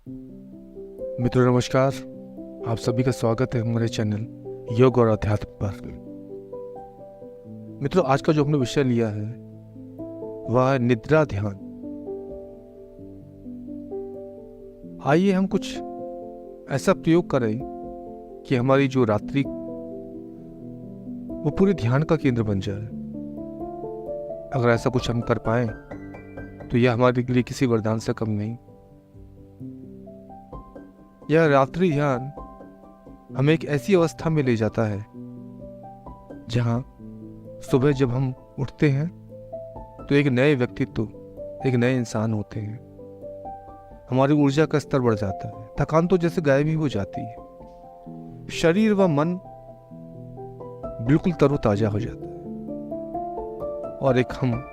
मित्रों नमस्कार। आप सभी का स्वागत है हमारे चैनल योग और अध्यात्म पर। मित्रों आज का जो हमने विषय लिया है वह है निद्रा ध्यान। आइए हम कुछ ऐसा प्रयोग करें कि हमारी जो रात्रि वो पूरे ध्यान का केंद्र बन जाए। अगर ऐसा कुछ हम कर पाए तो यह हमारे लिए किसी वरदान से कम नहीं। यह रात्रि ध्यान हमें एक ऐसी अवस्था में ले जाता है जहां सुबह जब हम उठते हैं तो एक नए व्यक्तित्व, एक नए इंसान होते हैं। हमारी ऊर्जा का स्तर बढ़ जाता है, थकान तो जैसे गायब ही हो जाती है, शरीर व मन बिल्कुल तरोताजा हो जाता है और एक हम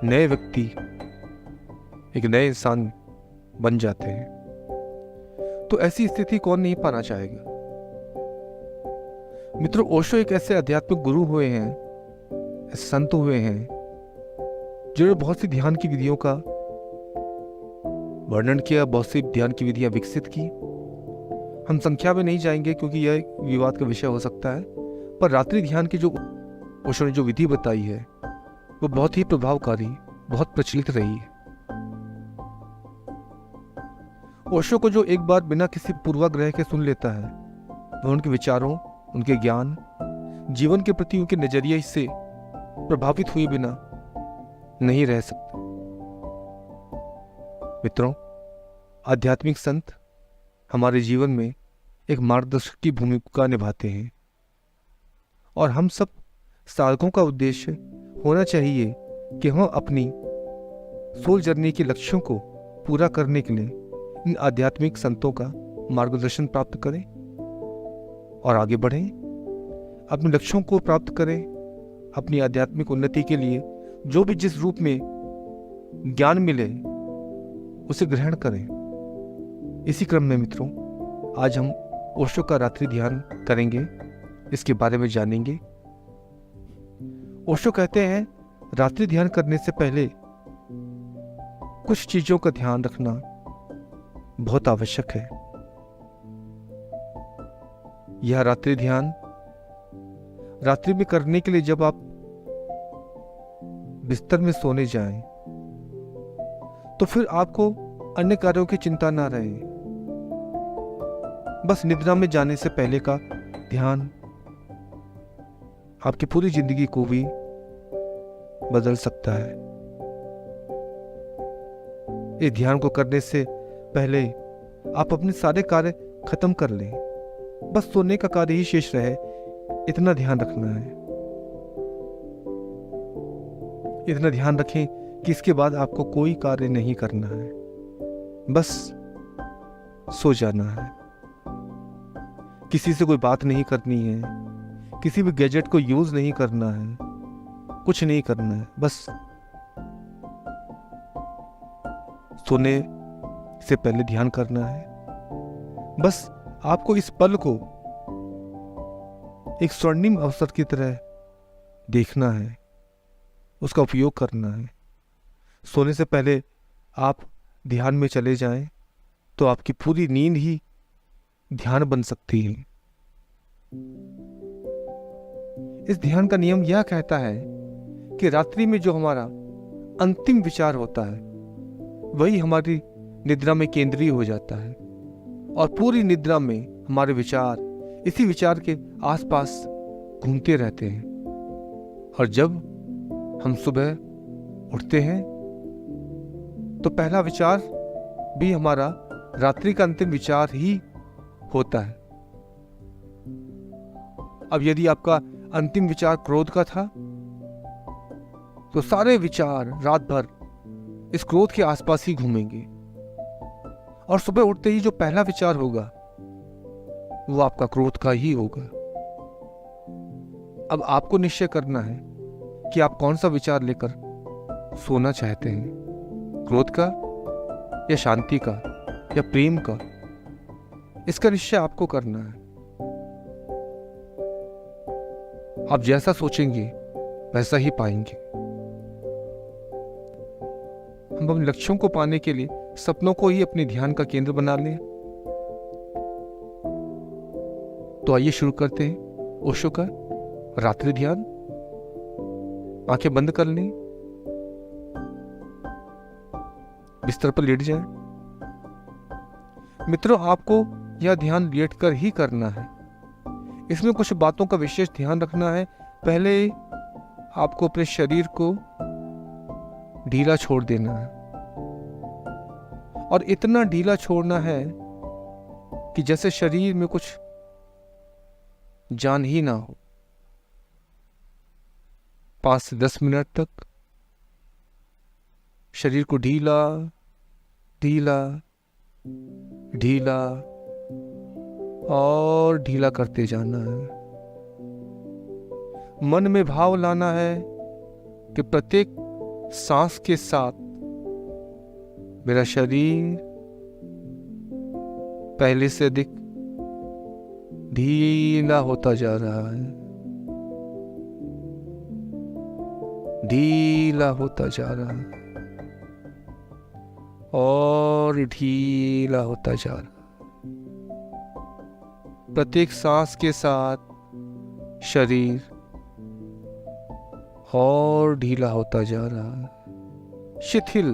नए व्यक्ति, एक नए इंसान बन जाते हैं। तो ऐसी स्थिति कौन नहीं पाना चाहेगा। मित्रों ओशो एक ऐसे आध्यात्मिक गुरु हुए हैं, ऐसे संत हुए हैं जिन्होंने बहुत सी ध्यान की विधियों का वर्णन किया, बहुत सी ध्यान की विधियां विकसित की। हम संख्या में नहीं जाएंगे क्योंकि यह एक विवाद का विषय हो सकता है, पर रात्रि ध्यान की जो ओशो ने जो विधि बताई है वो बहुत ही प्रभावकारी, बहुत प्रचलित रही है। ओशो को जो एक बार बिना किसी पूर्वाग्रह के सुन लेता है वह उनके विचारों, उनके ज्ञान, जीवन के प्रति उनके नजरिए से प्रभावित हुए बिना नहीं रह सकता। मित्रों आध्यात्मिक संत हमारे जीवन में एक मार्गदर्शक की भूमिका निभाते हैं और हम सब साधकों का उद्देश्य होना चाहिए कि हम अपनी सोल जर्नी के लक्ष्यों को पूरा करने के लिए इन आध्यात्मिक संतों का मार्गदर्शन प्राप्त करें और आगे बढ़ें, अपने लक्ष्यों को प्राप्त करें। अपनी आध्यात्मिक उन्नति के लिए जो भी जिस रूप में ज्ञान मिले उसे ग्रहण करें। इसी क्रम में मित्रों आज हम ओशो का रात्रि ध्यान करेंगे, इसके बारे में जानेंगे। ओशो कहते हैं रात्रि ध्यान करने से पहले कुछ चीजों का ध्यान रखना बहुत आवश्यक है। यह रात्रि ध्यान रात्रि में करने के लिए जब आप बिस्तर में सोने जाएं तो फिर आपको अन्य कार्यों की चिंता ना रहे। बस निद्रा में जाने से पहले का ध्यान आपकी पूरी जिंदगी को भी बदल सकता है। इस ध्यान को करने से पहले आप अपने सारे कार्य खत्म कर लें, बस सोने का कार्य ही शेष रहे, इतना ध्यान रखना है। इतना ध्यान रखें कि इसके बाद आपको कोई कार्य नहीं करना है, बस सो जाना है। किसी से कोई बात नहीं करनी है, किसी भी गैजेट को यूज नहीं करना है, कुछ नहीं करना है, बस सोने से पहले ध्यान करना है। बस आपको इस पल को एक स्वर्णिम अवसर की तरह देखना है, उसका उपयोग करना है। सोने से पहले आप ध्यान में चले जाएं तो आपकी पूरी नींद ही ध्यान बन सकती है। इस ध्यान का नियम यह कहता है कि रात्रि में जो हमारा अंतिम विचार होता है वही हमारी निद्रा में केंद्रीय हो जाता है और पूरी निद्रा में हमारे विचार इसी विचार के आसपास घूमते रहते हैं। और जब हम सुबह उठते हैं तो पहला विचार भी हमारा रात्रि का अंतिम विचार ही होता है। अब यदि आपका अंतिम विचार क्रोध का था तो सारे विचार रात भर इस क्रोध के आसपास ही घूमेंगे और सुबह उठते ही जो पहला विचार होगा वो आपका क्रोध का ही होगा। अब आपको निश्चय करना है कि आप कौन सा विचार लेकर सोना चाहते हैं, क्रोध का या शांति का या प्रेम का। इसका निश्चय आपको करना है। आप जैसा सोचेंगे वैसा ही पाएंगे। हम हम अपने लक्ष्यों को पाने के लिए सपनों को ही अपने ध्यान का केंद्र बना लें। तो आइए शुरू करते हैं ओशो का रात्रि ध्यान। आंखें बंद कर लें, बिस्तर पर लेट जाएं। मित्रों, आपको यह ध्यान लेट कर ही करना है। इसमें कुछ बातों का विशेष ध्यान रखना है। पहले आपको अपने शरीर को ढीला छोड़ देना है, और इतना ढीला छोड़ना है कि जैसे शरीर में कुछ जान ही ना हो। 5 से 10 मिनट तक शरीर को ढीला ढीला ढीला और ढीला करते जाना है। मन में भाव लाना है कि प्रत्येक सांस के साथ मेरा शरीर पहले से अधिक ढीला होता जा रहा है, ढीला होता जा रहा है और ढीला होता जा रहा है। प्रत्येक सांस के साथ शरीर और ढीला होता जा रहा है, शिथिल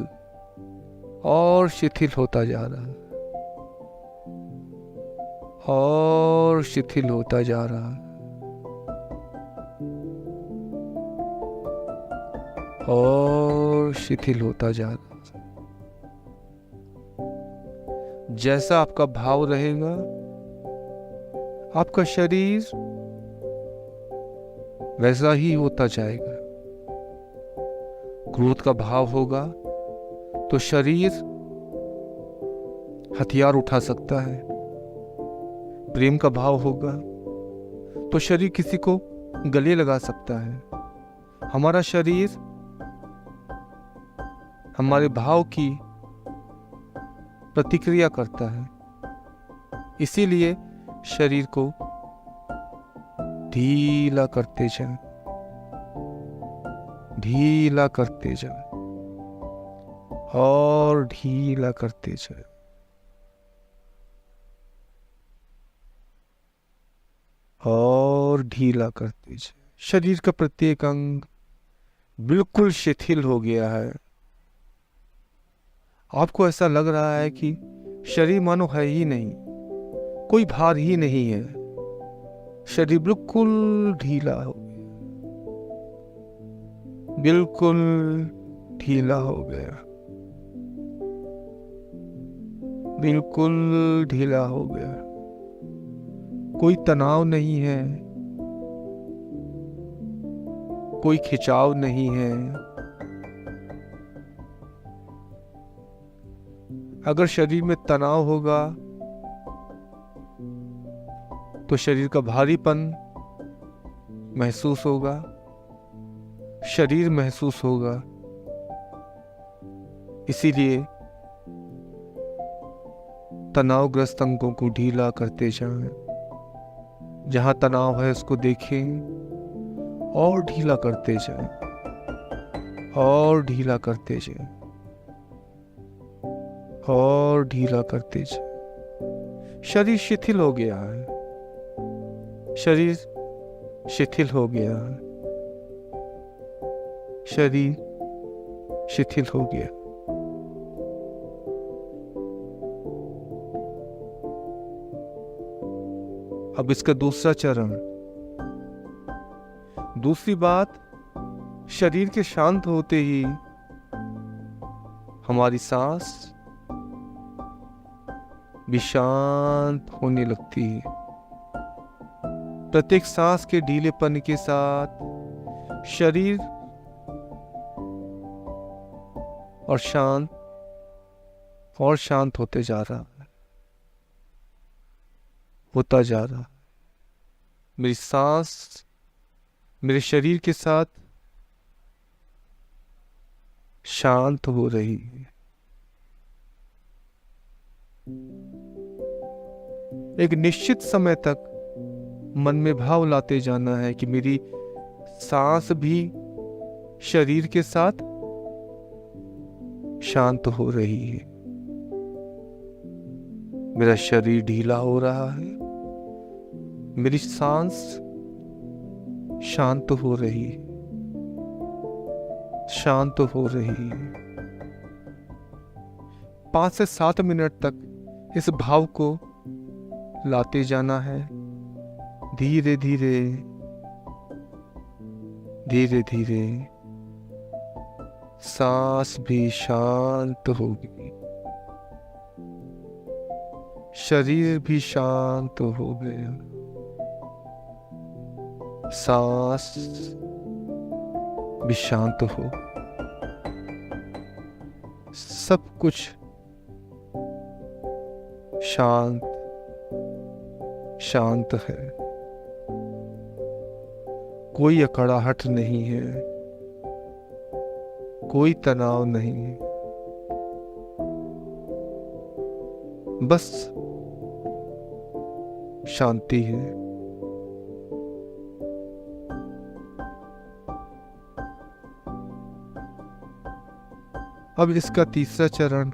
और शिथिल होता जा रहा है, और शिथिल होता जा रहा है, और शिथिल होता जा रहा है। जैसा आपका भाव रहेगा, आपका शरीर वैसा ही होता जाएगा। क्रोध का भाव होगा तो शरीर हथियार उठा सकता है। प्रेम का भाव होगा तो शरीर किसी को गले लगा सकता है। हमारा शरीर हमारे भाव की प्रतिक्रिया करता है। इसीलिए शरीर को ढीला करते जाएं, ढीला करते जाएं और ढीला करते जाएं। और ढीला करते जाएं। शरीर का प्रत्येक अंग बिल्कुल शिथिल हो गया है। आपको ऐसा लग रहा है कि शरीर मानो है ही नहीं, कोई भार ही नहीं है। शरीर बिल्कुल ढीला हो गया, बिल्कुल ढीला हो गया, बिल्कुल ढीला हो गया। कोई तनाव नहीं है, कोई खिंचाव नहीं है। अगर शरीर में तनाव होगा तो शरीर का भारीपन महसूस होगा, शरीर महसूस होगा। इसीलिए तनावग्रस्त अंगों को ढीला करते जाएं। जहां तनाव है उसको देखें और ढीला करते जाएं, और ढीला करते जाएं, और ढीला करते जाएं। शरीर शिथिल हो गया है, शरीर शिथिल हो गया है, शरीर शिथिल हो गया। अब इसका दूसरा चरण, दूसरी बात, शरीर के शांत होते ही हमारी सांस भी शांत होने लगती है। प्रत्येक सांस के ढीलेपन के साथ शरीर और शांत होते जा रहा है, होता जा रहा है। मेरी सांस मेरे शरीर के साथ शांत हो रही है। एक निश्चित समय तक मन में भाव लाते जाना है कि मेरी सांस भी शरीर के साथ शांत हो रही है। मेरा शरीर ढीला हो रहा है। मेरी सांस शांत हो रही है, शांत हो रही है। 5 से 7 मिनट तक इस भाव को लाते जाना है। धीरे धीरे धीरे धीरे सांस भी शांत होगी, शरीर भी शांत हो गया। सांस भी शांत हो, सब कुछ शांत शांत है। कोई अकड़ाहट नहीं है, कोई तनाव नहीं है, बस शांति है। अब इसका तीसरा चरण,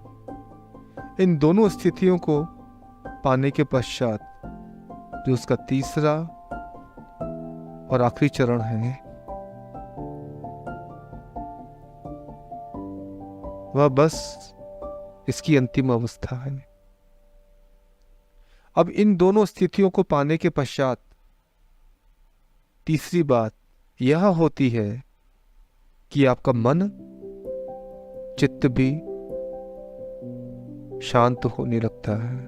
इन दोनों स्थितियों को पाने के पश्चात जो उसका तीसरा और आखिरी चरण है, वह बस इसकी अंतिम अवस्था है। अब इन दोनों स्थितियों को पाने के पश्चात तीसरी बात यह होती है कि आपका मन चित्त भी शांत होने लगता है।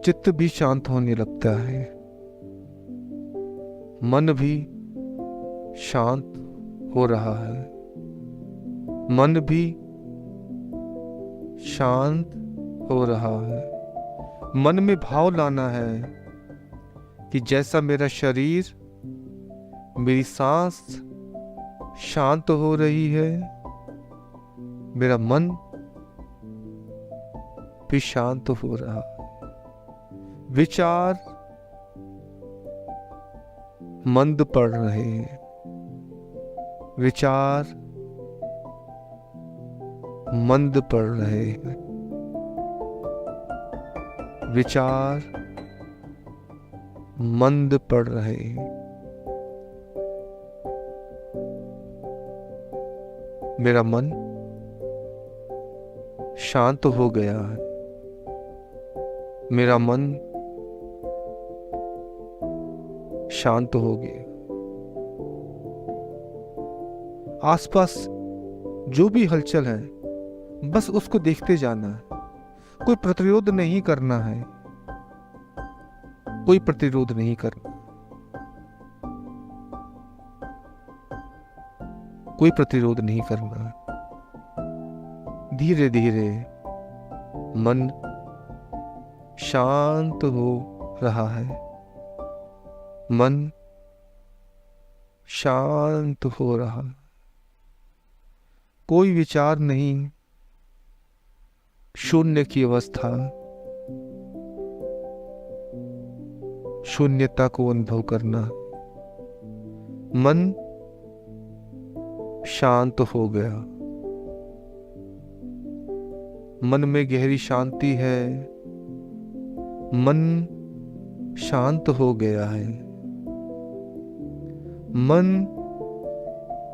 चित्त भी शांत होने लगता है, मन भी शांत हो रहा है। मन भी शांत हो रहा है। मन में भाव लाना है कि जैसा मेरा शरीर, मेरी सांस शांत हो रही है, मेरा मन भी शांत हो रहा है। विचार मंद पड़ रहे हैं, विचार मंद पड़ रहे हैं, विचार मंद पड़ रहे हैं। मेरा मन शांत हो गया है। मेरा मन शांत हो गया। आसपास जो भी हलचल है, बस उसको देखते जाना है। कोई प्रतिरोध नहीं करना है, कोई प्रतिरोध नहीं करना, कोई प्रतिरोध नहीं करना। धीरे धीरे मन शांत हो रहा है, मन शांत हो रहा है। कोई विचार नहीं, शून्य की अवस्था, शून्यता को अनुभव करना। मन शांत हो गया, मन में गहरी शांति है, मन शांत हो गया है, मन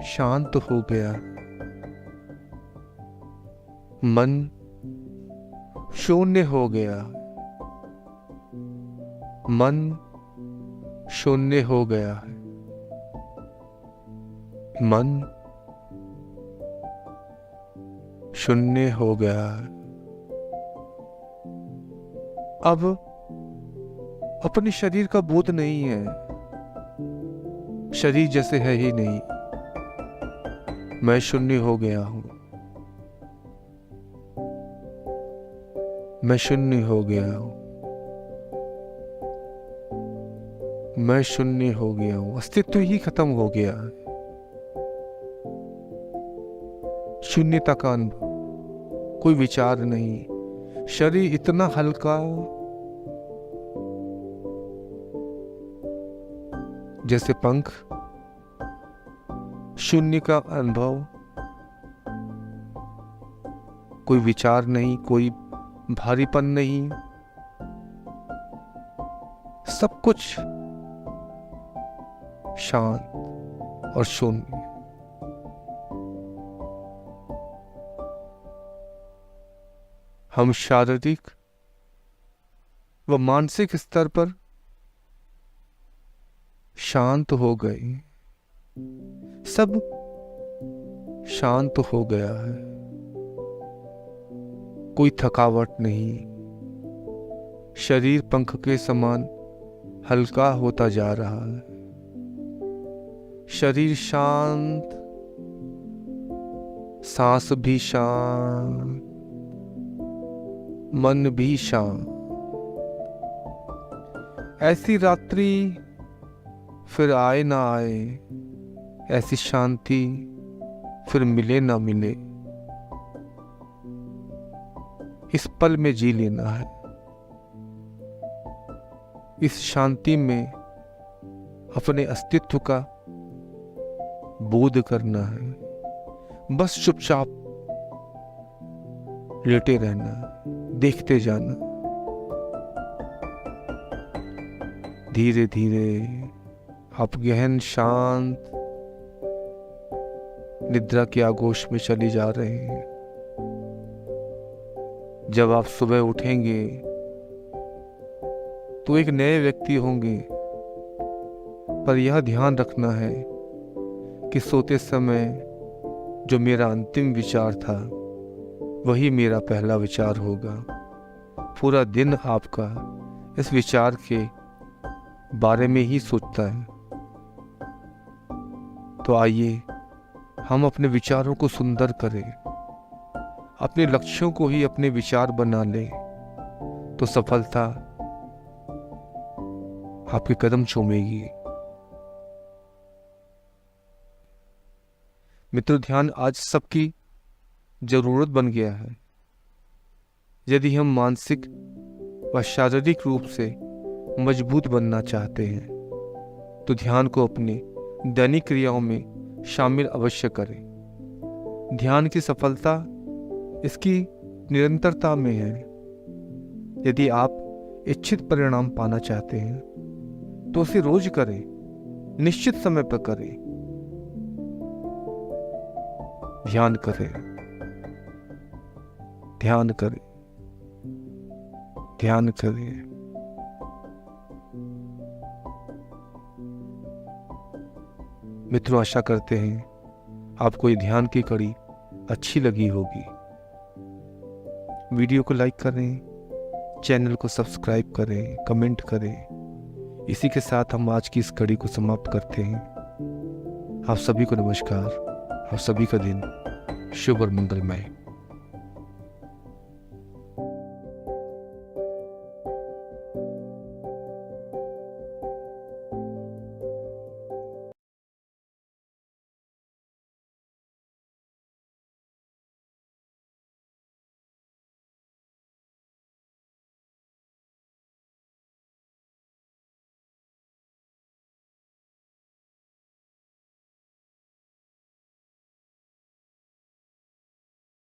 शांत हो गया, मन शून्य हो गया, मन शून्य हो गया है, मन शून्य हो गया है। अब अपने शरीर का बोध नहीं है, शरीर जैसे है ही नहीं। मैं शून्य हो गया हूं, मैं शून्य हो गया हूं, मैं शून्य हो गया हूं। अस्तित्व ही खत्म हो गया है। शून्यता का अनुभव, कोई विचार नहीं, शरीर इतना हल्का जैसे पंख शून्य का अनुभव, कोई विचार नहीं, कोई भारीपन नहीं, सब कुछ शांत और शून्य। हम शारीरिक व मानसिक स्तर पर शांत हो गए, सब शांत हो गया है, कोई थकावट नहीं, शरीर पंख के समान हल्का होता जा रहा है, शरीर शांत, सांस भी शांत, मन भी शांत। ऐसी रात्रि फिर आए ना आए, ऐसी शांति फिर मिले ना मिले, इस पल में जी लेना है, इस शांति में अपने अस्तित्व का बोध करना है, बस चुपचाप लेटे रहना, देखते जाना। धीरे धीरे आप गहन शांत निद्रा के आगोश में चले जा रहे हैं। जब आप सुबह उठेंगे तो एक नए व्यक्ति होंगे, पर यह ध्यान रखना है कि सोते समय जो मेरा अंतिम विचार था वही मेरा पहला विचार होगा। पूरा दिन आपका इस विचार के बारे में ही सोचता है। तो आइए हम अपने विचारों को सुंदर करें, अपने लक्ष्यों को ही अपने विचार बना लें, तो सफलता आपके कदम चूमेगी। मित्रों, ध्यान आज सबकी जरूरत बन गया है। यदि हम मानसिक व शारीरिक रूप से मजबूत बनना चाहते हैं तो ध्यान को अपनी दैनिक क्रियाओं में शामिल अवश्य करें। ध्यान की सफलता इसकी निरंतरता में है। यदि आप इच्छित परिणाम पाना चाहते हैं तो उसे रोज करें, निश्चित समय पर करें। ध्यान करें, ध्यान करें, ध्यान करें। मित्रों, आशा करते हैं आपको ये ध्यान की कड़ी अच्छी लगी होगी। वीडियो को लाइक करें, चैनल को सब्सक्राइब करें, कमेंट करें। इसी के साथ हम आज की इस कड़ी को समाप्त करते हैं। आप सभी को नमस्कार। आप सभी का दिन शुभ और मंगलमय।